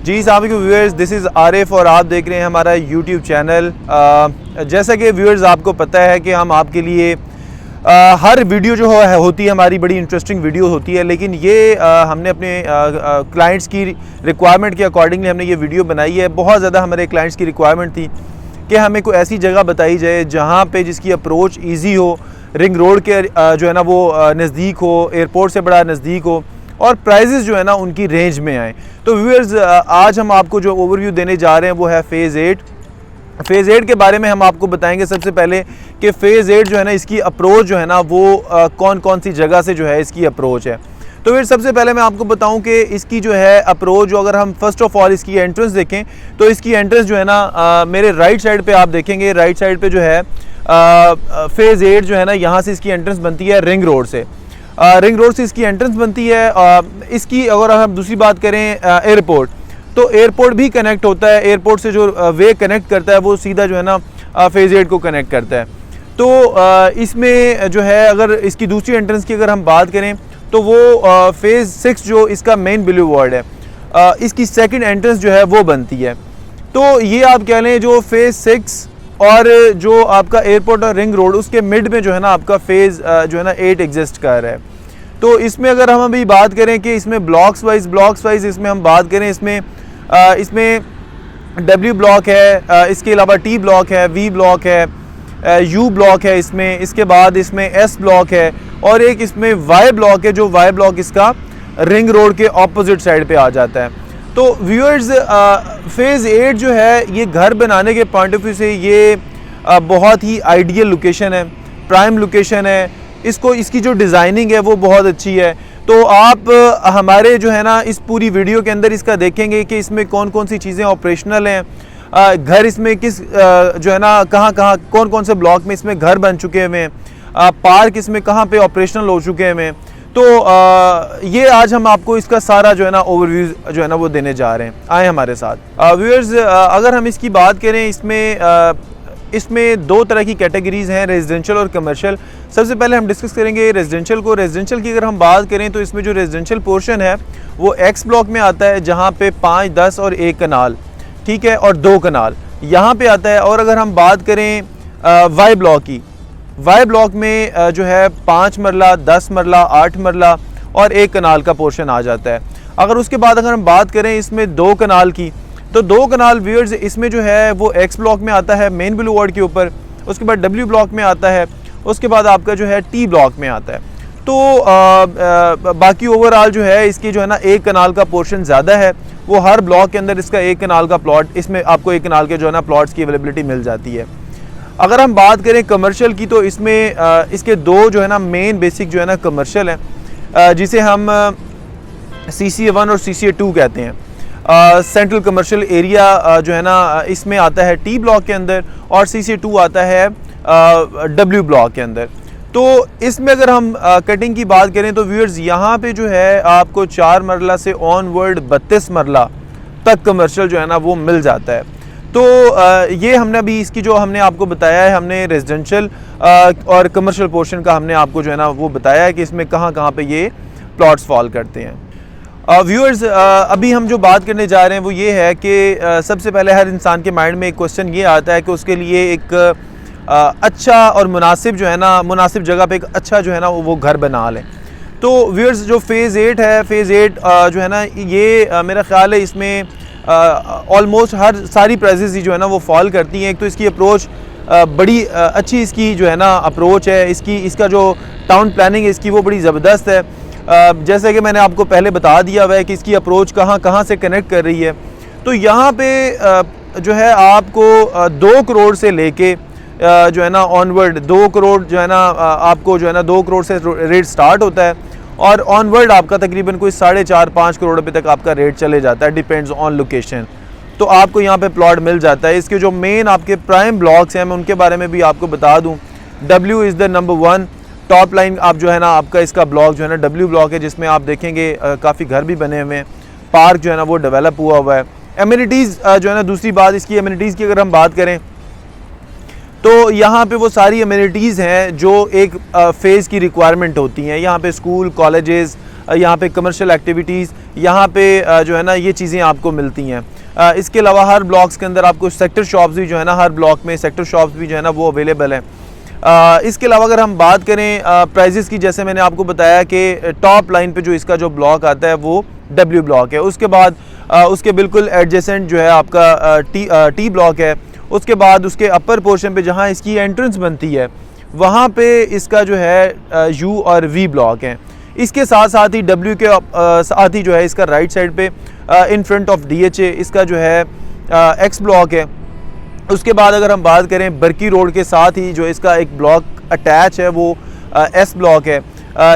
जी अस्सलाम वालेकुम viewers, this is Arif और आप देख रहे हैं हमारा यूट्यूब चैनल। जैसा कि व्यूअर्स आपको पता है कि हम आपके लिए हर वीडियो जो होती है हमारी बड़ी इंटरेस्टिंग वीडियो होती है, लेकिन ये हमने अपने क्लाइंट्स की रिक्वायरमेंट के अकॉर्डिंगली हमने ये वीडियो बनाई है। बहुत ज़्यादा हमारे क्लाइंट्स की रिक्वायरमेंट थी कि हमें कोई ऐसी जगह बताई जाए जहाँ पे जिसकी अप्रोच ईजी हो, रिंग रोड के जो है ना वो नज़दीक हो, एयरपोर्ट से बड़ा नज़दीक हो और प्राइजेस जो है ना उनकी रेंज में आए। तो व्यूअर्स आज हम आपको जो ओवरव्यू देने जा रहे हैं वो है फ़ेज़ 8। फ़ेज़ 8 के बारे में हम आपको बताएंगे सबसे पहले कि फ़ेज़ 8 जो है ना इसकी अप्रोच जो है ना वो कौन कौन सी जगह से जो है इसकी अप्रोच है। तो फिर सबसे पहले मैं आपको बताऊं कि इसकी जो है अप्रोच, जो अगर हम फर्स्ट ऑफ ऑल इसकी एंट्रेंस देखें तो इसकी एंट्रेंस जो है ना मेरे राइट साइड पे आप देखेंगे, राइट साइड पे जो है फ़ेज़ 8 जो है ना यहाँ से इसकी एंट्रेंस बनती है रिंग रोड से। रिंग रोड से इसकी एंट्रेंस बनती है। इसकी अगर हम दूसरी बात करें एयरपोर्ट, तो एयरपोर्ट भी कनेक्ट होता है। एयरपोर्ट से जो वे कनेक्ट करता है वो सीधा जो है ना फ़ेज़ 8 को कनेक्ट करता है। तो इसमें जो है अगर इसकी दूसरी एंट्रेंस की अगर हम बात करें तो वो फ़ेज़ 6 जो इसका मेन ब्लू वार्ड है, इसकी सेकंड एंट्रेंस जो है वो बनती है। तो ये आप कह लें जो फ़ेज़ 6 और जो आपका एयरपोर्ट और रिंग रोड उसके मिड में जो है ना आपका फ़ेज़ जो है ना 8 एग्जिस्ट कर रहा है। तो इसमें अगर हम अभी बात करें कि इसमें ब्लॉक्स वाइज इसमें हम बात करें, इसमें W ब्लॉक है, इसके अलावा T ब्लॉक है, V ब्लॉक है, U ब्लॉक है इसमें, इसके बाद इसमें S ब्लॉक है और एक इसमें Y ब्लॉक है, जो Y ब्लॉक इसका रिंग रोड के ऑपोजिट साइड पे आ जाता है। तो व्यूअर्स फ़ेज़ 8 जो है ये घर बनाने के पॉइंट ऑफ व्यू से ये बहुत ही आइडियल लोकेशन है, प्राइम लोकेशन है। इसकी जो डिज़ाइनिंग है वो बहुत अच्छी है। तो आप हमारे जो है ना इस पूरी वीडियो के अंदर इसका देखेंगे कि इसमें कौन कौन सी चीज़ें ऑपरेशनल हैं, घर इसमें किस जो है ना कहाँ कौन कौन से ब्लॉक में इसमें घर बन चुके हुए हैं, पार्क इसमें कहाँ पे ऑपरेशनल हो चुके हैं। तो ये आज हम आपको इसका सारा जो है ना ओवरव्यू जो है ना वो देने जा रहे हैं। आए हमारे साथ। व्यूअर्स अगर हम इसकी बात करें, इसमें दो तरह की कैटेगरीज़ हैं, रेजिडेंशियल और कमर्शियल। सबसे पहले हम डिस्कस करेंगे रेजिडेंशियल को। रेजिडेंशियल की अगर हम बात करें तो इसमें जो रेजिडेंशियल पोर्शन है वो एक्स ब्लॉक में आता है, जहाँ पे 5, 10 और 1 कनाल, ठीक है, और 2 कनाल यहाँ पे आता है। और अगर हम बात करें वाई ब्लॉक की, वाई ब्लॉक में जो है 5 मरला, 10 मरला, 8 मरला और 1 कनाल का पोर्शन आ जाता है। अगर उसके बाद अगर हम बात करें इसमें 2 कनाल की, तो 2 कनाल व्यूअर्स इसमें जो है वो एक्स ब्लॉक में आता है मेन ब्लू वार्ड के ऊपर, उसके बाद W ब्लॉक में आता है, उसके बाद आपका जो है T ब्लॉक में आता है। तो बाकी ओवरऑल जो है इसकी जो है ना 1 कनाल का पोर्शन ज़्यादा है। वो हर ब्लॉक के अंदर इसका 1 कनाल का प्लॉट, इसमें आपको 1 कनाल के जो है ना प्लॉट्स की अवेलेबिलिटी मिल जाती है। अगर हम बात करें कमर्शियल की, तो इसमें इसके 2 जो है ना मेन बेसिक जो है ना कमर्शियल हैं, जिसे हम CCA1 और CCA2 कहते हैं। सेंट्रल कमर्शियल एरिया जो है ना इसमें आता है T ब्लॉक के अंदर और CCA2 आता है W ब्लॉक के अंदर। तो इसमें अगर हम कटिंग की बात करें तो व्यूअर्स यहाँ पे जो है आपको 4 मरला से ऑनवर्ड 32 मरला तक कमर्शियल जो है ना वो मिल जाता है। तो ये हमने अभी इसकी जो हमने आपको बताया है, हमने रेजिडेंशियल और कमर्शियल पोर्शन का हमने आपको जो है ना वो बताया है कि इसमें कहाँ पे ये प्लॉट्स फॉल करते हैं। व्यूअर्स अभी हम जो बात करने जा रहे हैं वो ये है कि सबसे पहले हर इंसान के माइंड में एक क्वेश्चन ये आता है कि उसके लिए एक अच्छा और मुनासिब जो है ना, मुनासिब जगह पे एक अच्छा जो है ना वो घर बना लें। तो व्यूअर्स जो फ़ेज़ 8 है, फ़ेज़ 8 जो है ना ये मेरा ख्याल है इसमें ऑलमोस्ट सारी प्राइजेस जो है ना वो फॉल करती हैं। एक तो इसकी अप्रोच बड़ी अच्छी इसकी जो है ना अप्रोच है, इसका जो टाउन प्लानिंग है इसकी वो बड़ी ज़बरदस्त है। जैसे कि मैंने आपको पहले बता दिया हुआ है कि इसकी अप्रोच कहाँ से कनेक्ट कर रही है। तो यहाँ पे जो है आपको 2 करोड़ से लेके जो है ना ऑनवर्ड 2 करोड़ जो है ना आपको जो है ना 2 करोड़ से रेट स्टार्ट होता है और ऑनवर्ड आपका तकरीबन कोई 4.5-5 करोड़ रुपए तक आपका रेट चले जाता है, डिपेंड्स ऑन लोकेशन। तो आपको यहाँ पे प्लॉट मिल जाता है। इसके जो मेन आपके प्राइम ब्लॉक्स हैं मैं उनके बारे में भी आपको बता दूँ। W is the number 1 top line आप जो है ना आपका इसका ब्लॉक जो है ना W ब्लॉक है, जिसमें आप देखेंगे काफ़ी घर भी बने हुए हैं, पार्क जो है ना वो डेवलप हुआ है। एमिनिटीज़ जो है ना, दूसरी बात इसकी एमिनिटीज़ की अगर हम बात करें तो यहाँ पे वो सारी एमिनिटीज़ हैं जो एक फ़ेज़ की रिक्वायरमेंट होती हैं। यहाँ पे स्कूल, कॉलेजेस, यहाँ पे कमर्शियल एक्टिविटीज़, यहाँ पे जो है ना ये चीज़ें आपको मिलती हैं। इसके अलावा हर ब्लॉक्स के अंदर आपको सेक्टर शॉप्स भी जो है ना, हर ब्लॉक में सेक्टर शॉप्स भी जो है ना वो अवेलेबल हैं। इसके अलावा अगर हम बात करें प्राइजेस की, जैसे मैंने आपको बताया कि टॉप लाइन पे जो इसका जो ब्लॉक आता है वो W ब्लॉक है। उसके बाद उसके बिल्कुल एडजेसेंट जो है आपका टी ब्लॉक है। उसके बाद उसके अपर पोर्शन पे जहाँ इसकी एंट्रेंस बनती है वहाँ पे इसका जो है U और V ब्लॉक है। इसके साथ साथ ही W के साथ ही जो है इसका राइट साइड पे इन फ्रंट ऑफ DHA इसका जो है X ब्लॉक है। उसके बाद अगर हम बात करें बरकी रोड के साथ ही जो इसका एक ब्लॉक अटैच है वो S ब्लॉक है।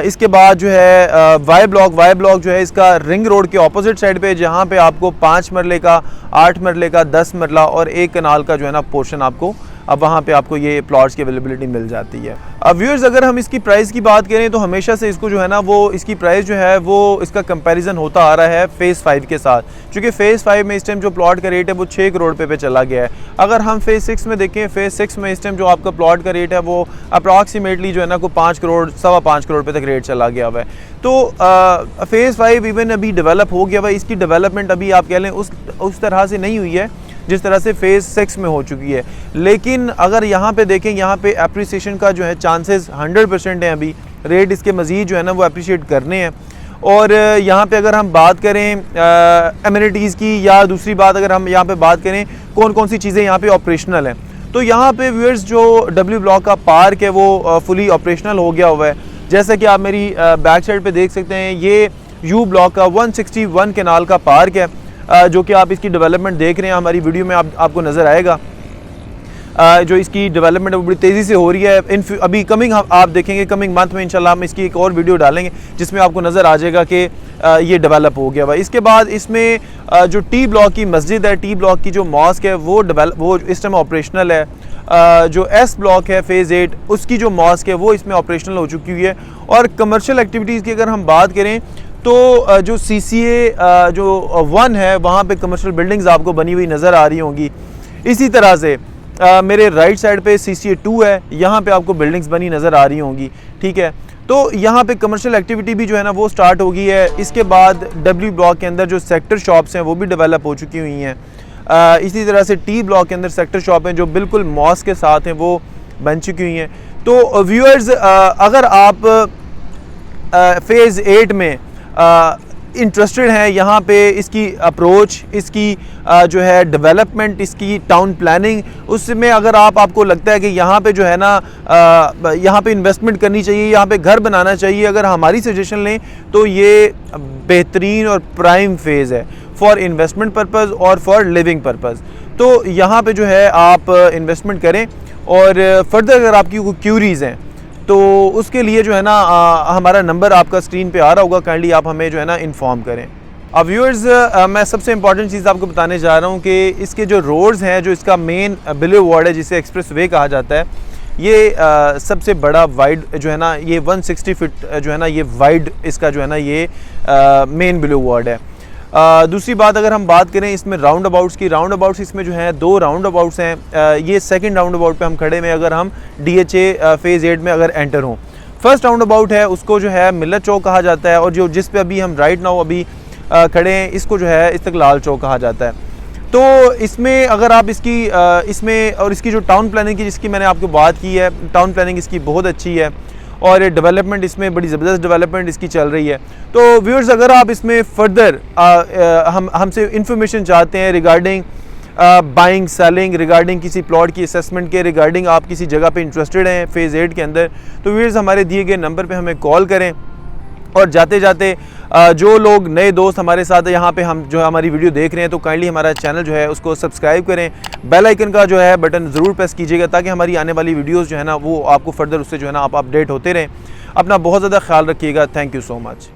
इसके बाद जो है वाई ब्लॉक जो है इसका रिंग रोड के ऑपोजिट साइड पे, जहाँ पे आपको 5 मरले का, 8 मरले का, 10 मरला और 1 कनाल का जो है ना पोर्शन आपको अब वहाँ पे आपको ये प्लॉट्स की अवेलेबिलिटी मिल जाती है। अब व्यूअर्स अगर हम इसकी प्राइस की बात करें तो हमेशा से इसको जो है ना वो इसकी प्राइस जो है वो इसका कंपैरिजन होता आ रहा है फ़ेज़ 5 के साथ, क्योंकि फ़ेज़ 5 में इस टाइम जो प्लॉट का रेट है वो 6 करोड़ पे चला गया है। अगर हम फ़ेज़ 6 में देखें, फ़ेज़ 6 में इस टाइम जो आपका प्लॉट का रेट है वो अप्रॉक्सीमेटली जो है ना को 5 करोड़, 5.25 करोड़ पे तक रेट चला गया हुआ है। तो फ़ेज़ 5 इवन अभी डेवलप हो गया हुआ है, इसकी डेवलपमेंट अभी आप कह लें उस तरह से नहीं हुई है जिस तरह से फ़ेज़ 6 में हो चुकी है। लेकिन अगर यहाँ पे देखें, यहाँ पे एप्रिसिएशन का जो है चांसेस 100% हैं। अभी रेट इसके मज़ीद जो है ना वो अप्रिशिएट करने हैं। और यहाँ पे अगर हम बात करें एमिनिटीज़ की, या दूसरी बात अगर हम यहाँ पे बात करें कौन कौन सी चीज़ें यहाँ पे ऑपरेशनल हैं, तो यहाँ पे व्यूअर्स जो W ब्लॉक का पार्क है वो फुली ऑपरेशनल हो गया हुआ है। जैसा कि आप मेरी बैक साइड पे देख सकते हैं, ये U ब्लॉक का 161 कनाल का पार्क है, जो कि आप इसकी डेवलपमेंट देख रहे हैं हमारी वीडियो में आपको नज़र आएगा। जो इसकी डेवलपमेंट वो बड़ी तेज़ी से हो रही है। अभी कमिंग आप देखेंगे कमिंग मंथ में इंशाल्लाह हम इसकी एक और वीडियो डालेंगे जिसमें आपको नज़र आ जाएगा कि ये डेवलप हो गया हुआ। इसके बाद इसमें जो टी ब्लॉक की मस्जिद है, टी ब्लॉक की जो मॉस्क है वो इस टाइम ऑपरेशनल है। जो S ब्लॉक है फ़ेज़ 8 उसकी जो मॉस्क है वो इसमें ऑपरेशनल हो चुकी हुई है। और कमर्शियल एक्टिविटीज़ की अगर हम बात करें तो जो CCA जो 1 है वहाँ पे कमर्शियल बिल्डिंग्स आपको बनी हुई नज़र आ रही होंगी। इसी तरह से मेरे राइट साइड पे CCA 2 है, यहाँ पे आपको बिल्डिंग्स बनी नज़र आ रही होंगी। ठीक है, तो यहाँ पे कमर्शियल एक्टिविटी भी जो है ना वो स्टार्ट हो गई है। इसके बाद W ब्लॉक के अंदर जो सेक्टर शॉप्स हैं वो भी डेवलप हो चुकी हुई हैं। इसी तरह से T ब्लॉक के अंदर सेक्टर शॉप हैं जो बिल्कुल मॉस्क के साथ हैं, वो बन चुकी हुई हैं। तो व्यूअर्स अगर आप फ़ेज़ 8 में इंटरेस्टेड हैं, यहाँ पे इसकी अप्रोच, इसकी जो है डेवलपमेंट, इसकी टाउन प्लानिंग, उसमें अगर आपको लगता है कि यहाँ पे जो है ना यहाँ पे इन्वेस्टमेंट करनी चाहिए, यहाँ पे घर बनाना चाहिए, अगर हमारी सजेशन लें तो ये बेहतरीन और प्राइम फेज़ है फॉर इन्वेस्टमेंट पर्पज़ और फॉर लिविंग पर्पज़। तो यहाँ पे जो है आप इन्वेस्टमेंट करें। और फर्दर अगर आपकी कोई क्यूरीज़ हैं तो उसके लिए जो है ना हमारा नंबर आपका स्क्रीन पे आ रहा होगा, काइंडली आप हमें जो है ना इन्फॉर्म करें। अब व्यूअर्स मैं सबसे इम्पॉर्टेंट चीज़ आपको बताने जा रहा हूँ कि इसके जो रोड्स हैं, जो इसका मेन बिलो वार्ड है जिसे एक्सप्रेस वे कहा जाता है, ये सबसे बड़ा वाइड जो है ना ये 160 फीट जो है ना ये वाइड इसका जो है ना ये मेन बिलो वार्ड है। दूसरी बात अगर हम बात करें इसमें राउंड अबाउट्स की, राउंड अबाउट्स इसमें जो है 2 राउंड अबाउट्स हैं। ये सेकंड राउंड अबाउट पे हम खड़े हैं अगर हम DHA फ़ेज़ 8 में अगर एंटर हों। फर्स्ट राउंड अबाउट है उसको जो है मिल्लत चौक कहा जाता है, और जो जिस पे अभी हम राइट नाउ अभी खड़े हैं इसको जो है इस्तकलाल चौक कहा जाता है। तो इसमें अगर आप इसकी इसमें और इसकी जो टाउन प्लानिंग की जिसकी मैंने आपको बात की है, टाउन प्लानिंग इसकी बहुत अच्छी है और डेवलपमेंट इसमें बड़ी ज़बरदस्त डेवलपमेंट इसकी चल रही है। तो व्यूअर्स अगर आप इसमें फर्दर हमसे इंफॉर्मेशन चाहते हैं रिगार्डिंग बाइंग सेलिंग, रिगार्डिंग किसी प्लॉट की असेसमेंट के, रिगार्डिंग आप किसी जगह पे इंटरेस्टेड हैं फ़ेज़ 8 के अंदर, तो व्यूअर्स हमारे दिए गए नंबर पे हमें कॉल करें। और जाते जाते जो लोग नए दोस्त हमारे साथ यहाँ पे हम जो हमारी वीडियो देख रहे हैं तो काइंडली हमारा चैनल जो है उसको सब्सक्राइब करें, बेल आइकन का जो है बटन ज़रूर प्रेस कीजिएगा ताकि हमारी आने वाली वीडियोस जो है ना वो आपको फर्दर उससे जो है ना आप अपडेट होते रहें। अपना बहुत ज़्यादा ख्याल रखिएगा। Thank you so much.